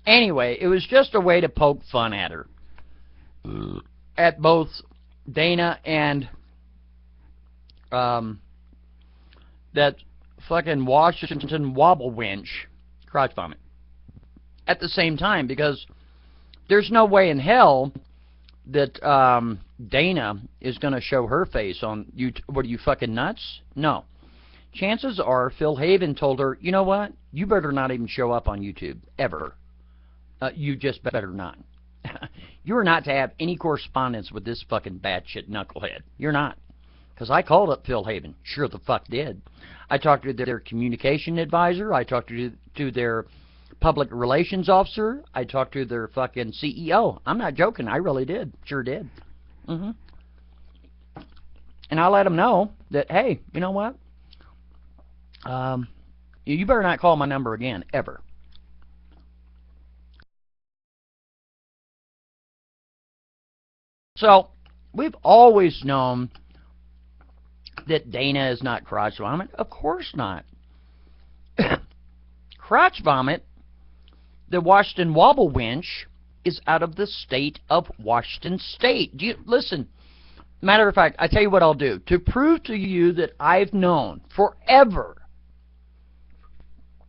Anyway, it was just a way to poke fun at her. At both Dana and that fucking Washington wobble winch crotch vomit at the same time, because there's no way in hell that Dana is going to show her face on YouTube. What are you, fucking nuts? No. Chances are Phil Haven told her, you know what? You better not even show up on YouTube, ever. You just better not. You are not to have any correspondence with this fucking batshit knucklehead. You're not. Because I called up Phil Haven. Sure the fuck did. I talked to their communication advisor. I talked to their public relations officer. I talked to their fucking CEO. I'm not joking. I really did. Sure did. And I let them know that, hey, you know what? You better not call my number again, ever. So, we've always known that Dana is not crotch vomit. Of course not. Crotch vomit, the Washington Wobble Winch, is out of the state of Washington State. Do you listen? Matter of fact, I tell you what I'll do. To prove to you that I've known forever,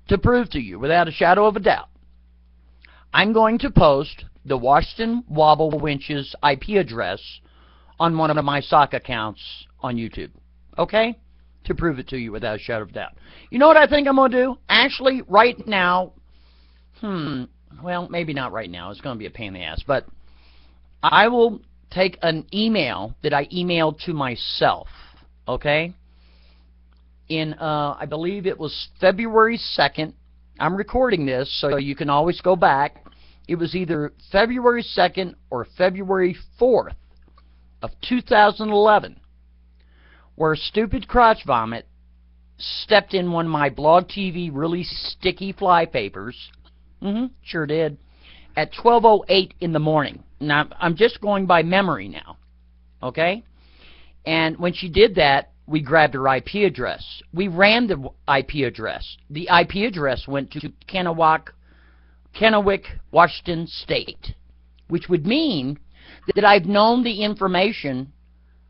to prove to you without a shadow of a doubt, I'm going to post the Washington Wobble Winch's IP address on one of my sock accounts on YouTube. Okay? To prove it to you without a shadow of a doubt. You know what I think I'm going to do? Actually, right now, well, maybe not right now. It's going to be a pain in the ass. But I will take an email that I emailed to myself. Okay? In, I believe it was February 2nd. I'm recording this, so you can always go back. It was either February 2nd or February 4th of 2011, where Stupid Crotch Vomit stepped in one of my Blog TV really sticky fly papers. Sure did. At 12:08 in the morning. Now, I'm just going by memory now. Okay? And when she did that, we grabbed her IP address. We ran the IP address. The IP address went to Kennewick, Washington State, which would mean that I've known the information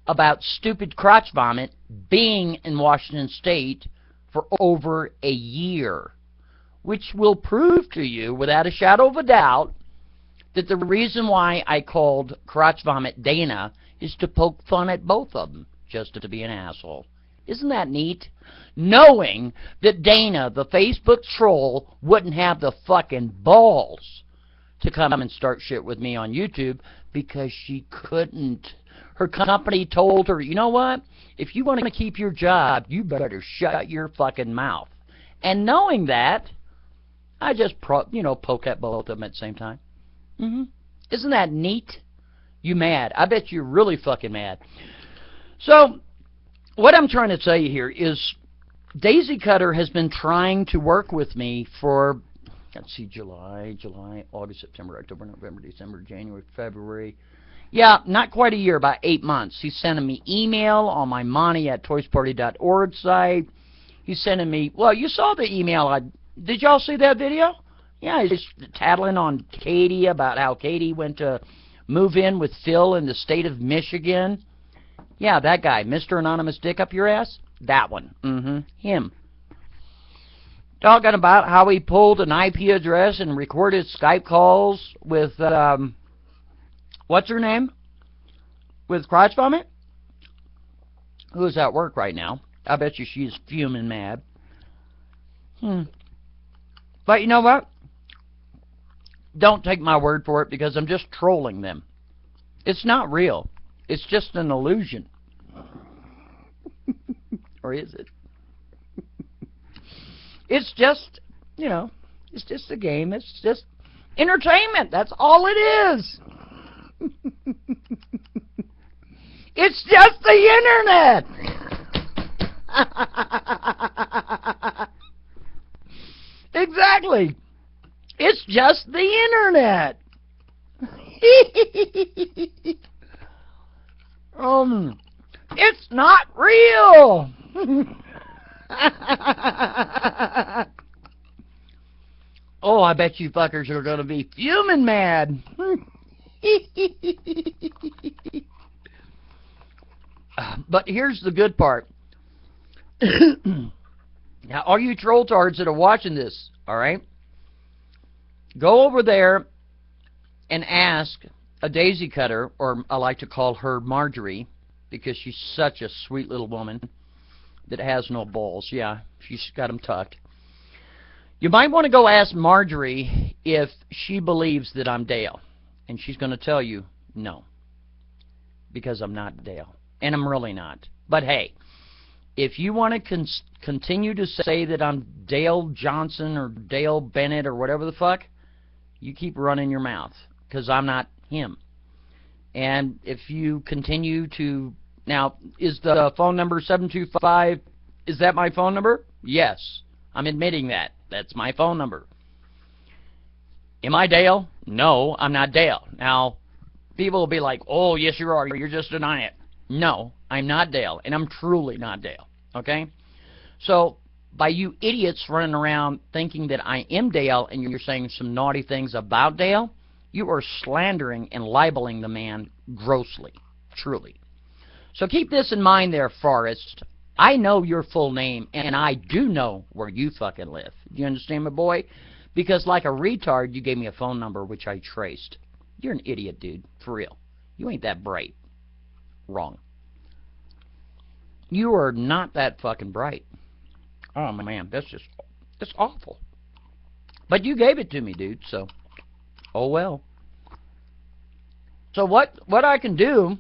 about Stupid Crotch Vomit being in Washington State for over a year, which will prove to you without a shadow of a doubt that the reason why I called Crotch Vomit Dana is to poke fun at both of them, just to be an asshole. Isn't that neat? Knowing that Dana, the Facebook troll, wouldn't have the fucking balls to come and start shit with me on YouTube because she couldn't. Her company told her, you know what? If you want to keep your job, you better shut your fucking mouth. And knowing that, I just, poke at both of them at the same time. Isn't that neat? You mad? I bet you're really fucking mad. So, what I'm trying to tell you here is Daisy Cutter has been trying to work with me for, let's see, July, August, September, October, November, December, January, February. Yeah, not quite a year, about 8 months. He's sending me email on my money@toysparty.org site. He's sending me, well, you saw the email. Did y'all see that video? Yeah, he's just tattling on Katie about how Katie went to move in with Phil in the state of Michigan. Yeah, that guy, Mr. Anonymous Dick Up Your Ass. That one. Him. Talking about how he pulled an IP address and recorded Skype calls with, what's her name? With Crotch Vomit? Who's at work right now. I bet you she's fuming mad. But you know what? Don't take my word for it because I'm just trolling them. It's not real. It's just an illusion. Or is it? It's just, it's just a game. It's just entertainment. That's all it is. It's just the internet. Exactly. It's just the internet. It's not real. Oh, I bet you fuckers are going to be fuming mad. But here's the good part. Now, all you troll tards that are watching this, all right, go over there and ask a daisy cutter, or I like to call her Marjorie, because she's such a sweet little woman that has no balls. Yeah, she's got them tucked. You might want to go ask Marjorie if she believes that I'm Dale. And she's going to tell you no, because I'm not Dale. And I'm really not. But hey, if you want to continue to say that I'm Dale Johnson or Dale Bennett or whatever the fuck, you keep running your mouth, because I'm not him. And if you continue to... Now, is the phone number 725, is that my phone number? Yes, I'm admitting that. That's my phone number. Am I Dale? No, I'm not Dale. Now, people will be like, oh, yes, you are. You're just denying it. No, I'm not Dale, and I'm truly not Dale. Okay? So, by you idiots running around thinking that I am Dale and you're saying some naughty things about Dale, you are slandering and libeling the man grossly. Truly. So keep this in mind there, Forrest. I know your full name, and I do know where you fucking live. Do you understand, my boy? Because like a retard, you gave me a phone number, which I traced. You're an idiot, dude. For real. You ain't that bright. Wrong. You are not that fucking bright. Oh, man, that's awful. But you gave it to me, dude, so, oh well. So what I can do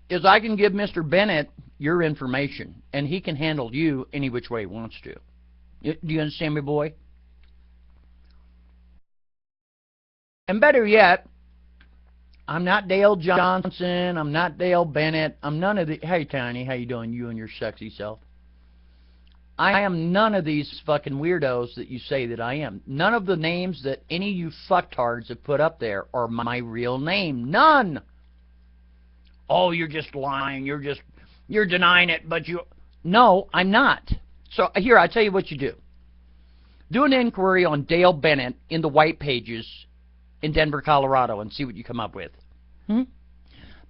is I can give Mr. Bennett your information, and he can handle you any which way he wants to. Do you understand me, boy? And better yet, I'm not Dale Johnson, I'm not Dale Bennett, I'm none of the... Hey, Tiny, how you doing, you and your sexy self? I am none of these fucking weirdos that you say that I am. None of the names that any of you fucktards have put up there are my real name. None! Oh, you're just lying, you're denying it, but you... No, I'm not. So, here, I tell you what you do. Do an inquiry on Dale Bennett in the white pages in Denver, Colorado, and see what you come up with. The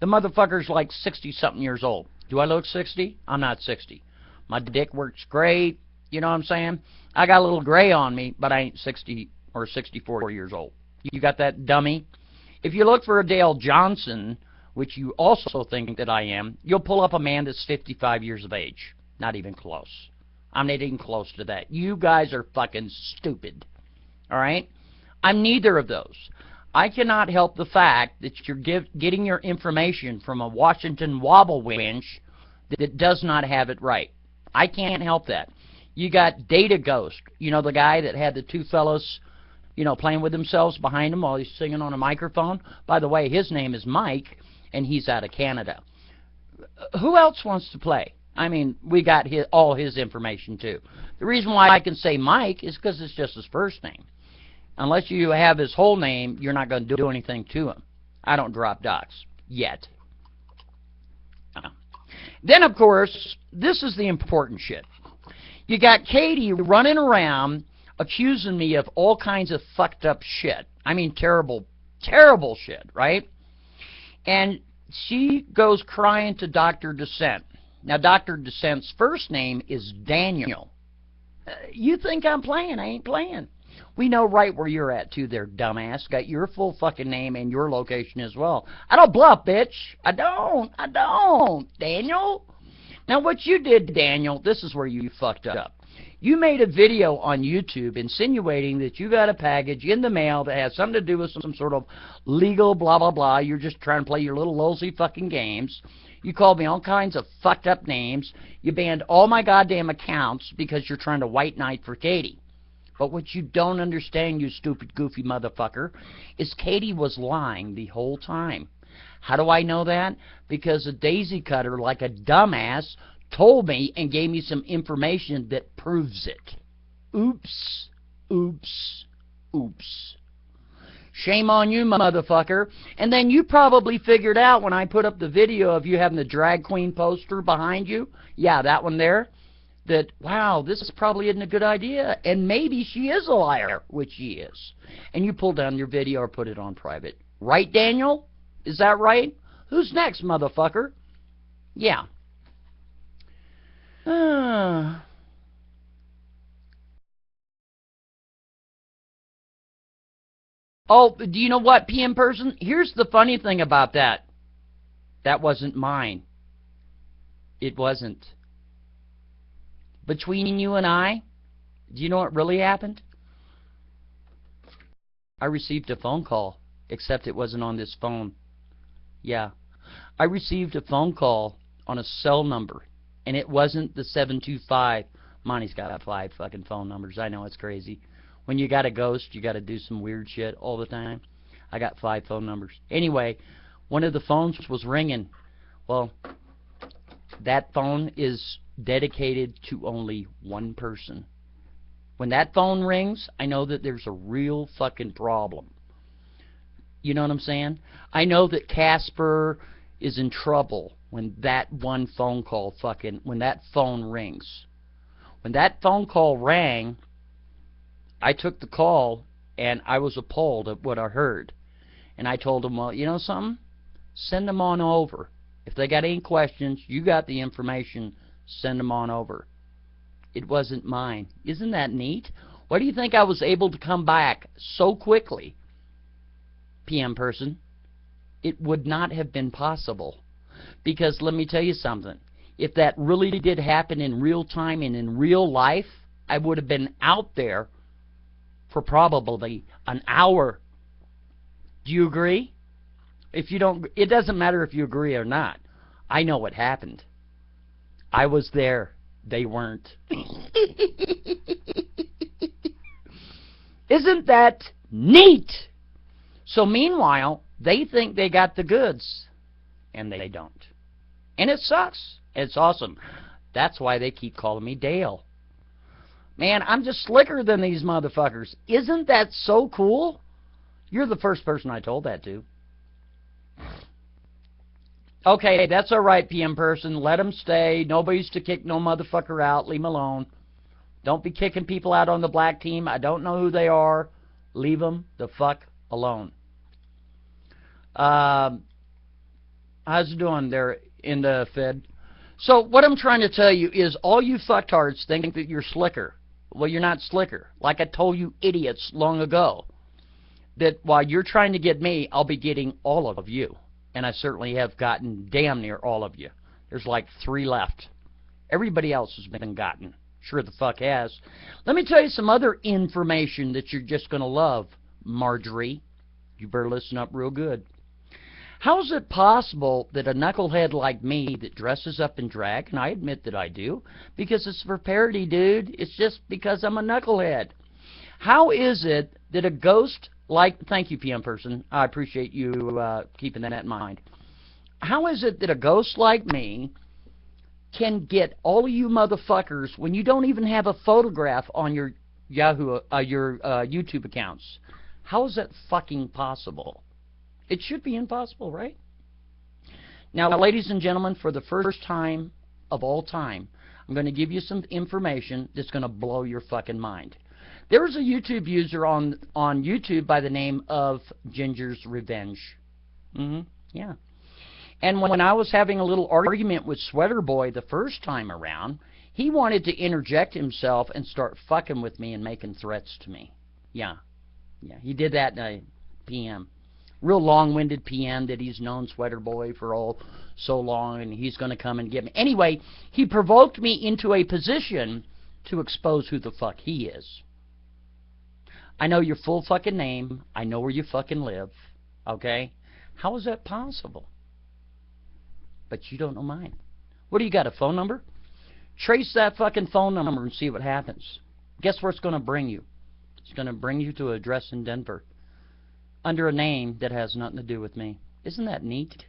motherfucker's like 60-something years old. Do I look 60? I'm not 60. My dick works great, you know what I'm saying? I got a little gray on me, but I ain't 60 or 64 years old. You got that, dummy? If you look for a Dale Johnson, which you also think that I am, you'll pull up a man that's 55 years of age. Not even close. I'm not even close to that. You guys are fucking stupid. Alright? I'm neither of those. I cannot help the fact that you're getting your information from a Washington wobble winch that does not have it right. I can't help that. You got Data Ghost. You know, the guy that had the two fellows, you know, playing with themselves behind him while he's singing on a microphone? By the way, his name is Mike, and he's out of Canada. Who else wants to play? I mean, we got all his information, too. The reason why I can say Mike is because it's just his first name. Unless you have his whole name, you're not going to do anything to him. I don't drop docs. Yet. Then, of course, this is the important shit. You got Katie running around accusing me of all kinds of fucked up shit. I mean, terrible, terrible shit, right? And she goes crying to Dr. Descent. Now, Dr. Descent's first name is Daniel. You think I'm playing? I ain't playing. We know right where you're at, too, there, dumbass. Got your full fucking name and your location as well. I don't bluff, bitch. I don't. Daniel? Now, what you did, Daniel, this is where you fucked up. You made a video on YouTube insinuating that you got a package in the mail that has something to do with some sort of legal blah, blah, blah. You're just trying to play your little lolsy fucking games. You called me all kinds of fucked up names. You banned all my goddamn accounts because you're trying to white knight for Katie. But what you don't understand, you stupid, goofy motherfucker, is Katie was lying the whole time. How do I know that? Because a daisy cutter, like a dumbass, told me and gave me some information that proves it. Oops. Oops. Oops. Shame on you, motherfucker. And then you probably figured out when I put up the video of you having the drag queen poster behind you. Yeah, that one there. that, wow, this probably isn't a good idea, and maybe she is a liar, which she is. And you pull down your video or put it on private. Right, Daniel? Is that right? Who's next, motherfucker? Yeah. Oh, do you know what, PM person? Here's the funny thing about that. That wasn't mine. It wasn't. Between you and I, do you know what really happened? I received a phone call, except it wasn't on this phone. Yeah. I received a phone call on a cell number, and it wasn't the 725. Monty's got 5 fucking phone numbers. I know, it's crazy. When you got a ghost, you got to do some weird shit all the time. I got 5 phone numbers. Anyway, one of the phones was ringing. Well, that phone is dedicated to only one person. When that phone rings, I know that there's a real fucking problem. You know what I'm saying? I know that Casper is in trouble when that one phone call when that phone rings. When that phone call rang, I took the call and I was appalled at what I heard. And I told him, well, you know something? Send them on over. If they got any questions, you got the information, send them on over. It wasn't mine. Isn't that neat? Why do you think I was able to come back so quickly, PM person? It would not have been possible. Because let me tell you something. If that really did happen in real time and in real life, I would have been out there for probably an hour. Do you agree? If you don't, it doesn't matter if you agree or not. I know what happened. I was there. They weren't. Isn't that neat? So meanwhile, they think they got the goods, and they don't. And it sucks. It's awesome. That's why they keep calling me Dale. Man, I'm just slicker than these motherfuckers. Isn't that so cool? You're the first person I told that to. Okay, that's all right, PM person. Let them stay. Nobody's to kick no motherfucker out. Leave them alone. Don't be kicking people out on the black team. I don't know who they are. Leave them the fuck alone. How's it doing there in the Fed? So what I'm trying to tell you is all you fucktards think that you're slicker. Well, you're not slicker. Like I told you idiots long ago, that while you're trying to get me, I'll be getting all of you. And I certainly have gotten damn near all of you. There's like 3 left. Everybody else has been gotten. Sure the fuck has. Let me tell you some other information that you're just going to love, Marjorie. You better listen up real good. How is it possible that a knucklehead like me that dresses up in drag, and I admit that I do, because it's for parody, dude. It's just because I'm a knucklehead. How is it that a ghost like, thank you, PM person. I appreciate you keeping that in mind. How is it that a ghost like me can get all of you motherfuckers when you don't even have a photograph on your Yahoo, your YouTube accounts? How is that fucking possible? It should be impossible, right? Now, ladies and gentlemen, for the first time of all time, I'm going to give you some information that's going to blow your fucking mind. There's a YouTube user on YouTube by the name of Ginger's Revenge. Yeah. And when I was having a little argument with Sweater Boy the first time around, he wanted to interject himself and start fucking with me and making threats to me. Yeah. Yeah, he did that in a PM. Real long-winded PM that he's known Sweater Boy for so long, and he's going to come and get me. Anyway, he provoked me into a position to expose who the fuck he is. I know your full fucking name. I know where you fucking live. Okay? How is that possible? But you don't know mine. What do you got, a phone number? Trace that fucking phone number and see what happens. Guess where it's going to bring you? It's going to bring you to an address in Denver under a name that has nothing to do with me. Isn't that neat?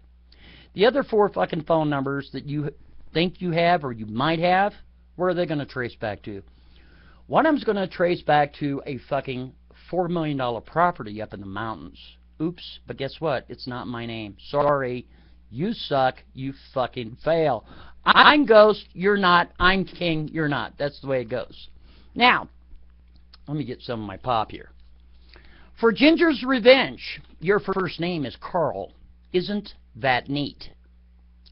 The other 4 fucking phone numbers that you think you have or you might have, where are they going to trace back to? One of them's going to trace back to a fucking $4 million property up in the mountains. Oops, but guess what? It's not my name. Sorry. You suck. You fucking fail. I'm Ghost, you're not. I'm King, you're not. That's the way it goes. Now, let me get some of my pop here. For Ginger's Revenge, your first name is Carl. Isn't that neat?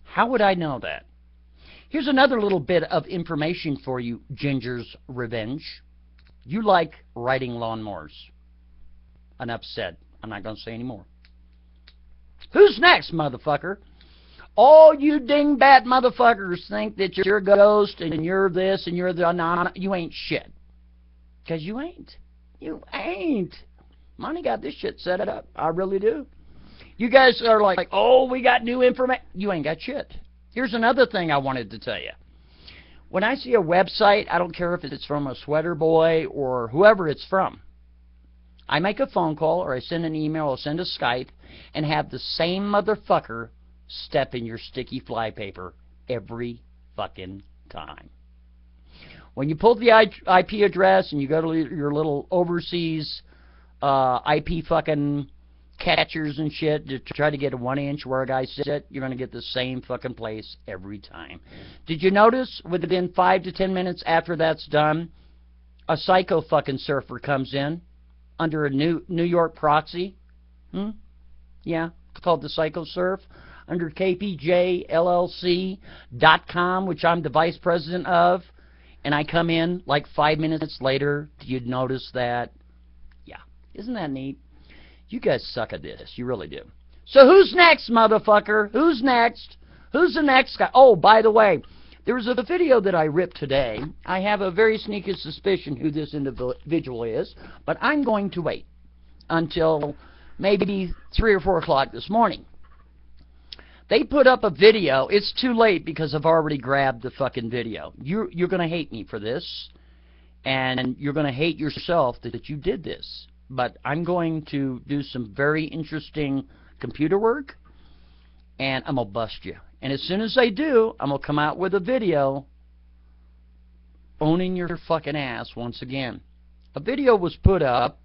How would I know that? Here's another little bit of information for you, Ginger's Revenge. You like riding lawnmowers. Enough said. I'm not going to say any more. Who's next, motherfucker? All you dingbat motherfuckers think that you're a ghost and you're this and you're the... No, you ain't shit. Because you ain't. You ain't. Money got this shit set up. I really do. You guys are like, oh, we got new information. You ain't got shit. Here's another thing I wanted to tell you. When I see a website, I don't care if it's from a sweater boy or whoever it's from. I make a phone call or I send an email or send a Skype and have the same motherfucker step in your sticky flypaper every fucking time. When you pull the IP address and you go to your little overseas IP fucking catchers and shit to try to get a 1-inch where a guy sit, you're going to get the same fucking place every time. Did you notice within 5 to 10 minutes after that's done, a psycho fucking surfer comes in under a New York proxy? Yeah, called the Psycho Surf under KPJLLC.com, which I'm the vice president of, and I come in like 5 minutes later. Do you notice that? Yeah. Isn't that neat? You guys suck at this. You really do. So who's next, motherfucker? Who's next? Who's the next guy? Oh, by the way, there was a video that I ripped today. I have a very sneaky suspicion who this individual is, but I'm going to wait until maybe 3 or 4 o'clock this morning. They put up a video. It's too late because I've already grabbed the fucking video. You're going to hate me for this, and you're going to hate yourself that you did this. But I'm going to do some very interesting computer work, and I'm going to bust you. And as soon as I do, I'm going to come out with a video owning your fucking ass once again. A video was put up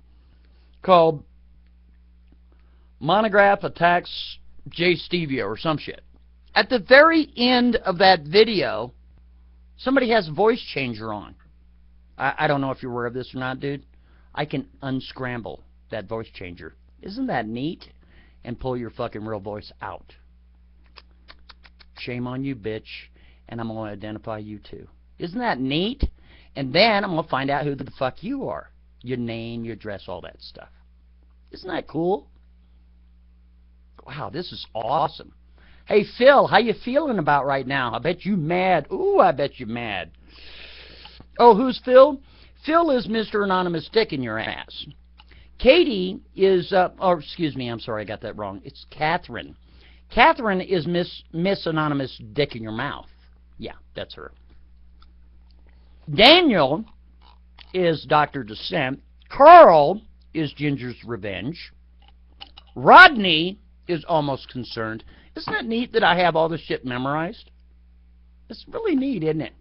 called Monograph Attacks Jay Stevia or some shit. At the very end of that video, somebody has a voice changer on. I don't know if you're aware of this or not, dude. I can unscramble that voice changer. Isn't that neat? And pull your fucking real voice out. Shame on you, bitch. And I'm going to identify you too. Isn't that neat? And then I'm going to find out who the fuck you are. Your name, your address, all that stuff. Isn't that cool? Wow, this is awesome. Hey, Phil, how you feeling about right now? I bet you mad. Ooh, I bet you mad. Oh, who's Phil? Phil is Mr. Anonymous Dick in your ass. Katie is, oh, excuse me, I'm sorry, I got that wrong. It's Catherine. Catherine is Miss Anonymous Dick in your mouth. Yeah, that's her. Daniel is Dr. Descent. Carl is Ginger's Revenge. Rodney is Almost Concerned. Isn't it neat that I have all this shit memorized? It's really neat, isn't it?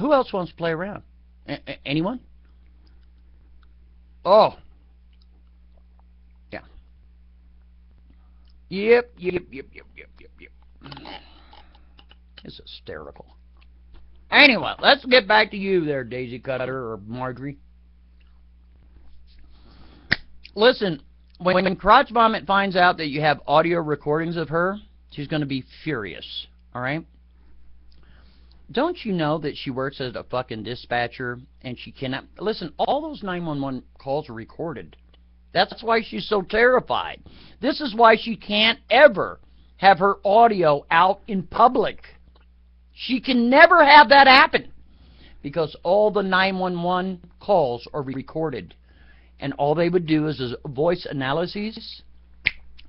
Who else wants to play around? Anyone? Oh. Yeah. Yep. It's hysterical. Anyway, let's get back to you there, Daisy Cutter or Marjorie. Listen, when Crotch Vomit finds out that you have audio recordings of her, she's going to be furious. All right? Don't you know that she works as a fucking dispatcher and she cannot... Listen, all those 911 calls are recorded. That's why she's so terrified. This is why she can't ever have her audio out in public. She can never have that happen because all the 911 calls are recorded. And all they would do is a voice analysis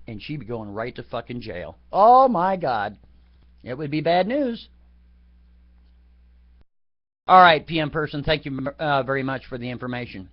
and she'd be going right to fucking jail. Oh my God. It would be bad news. All right, PM person, thank you very much for the information.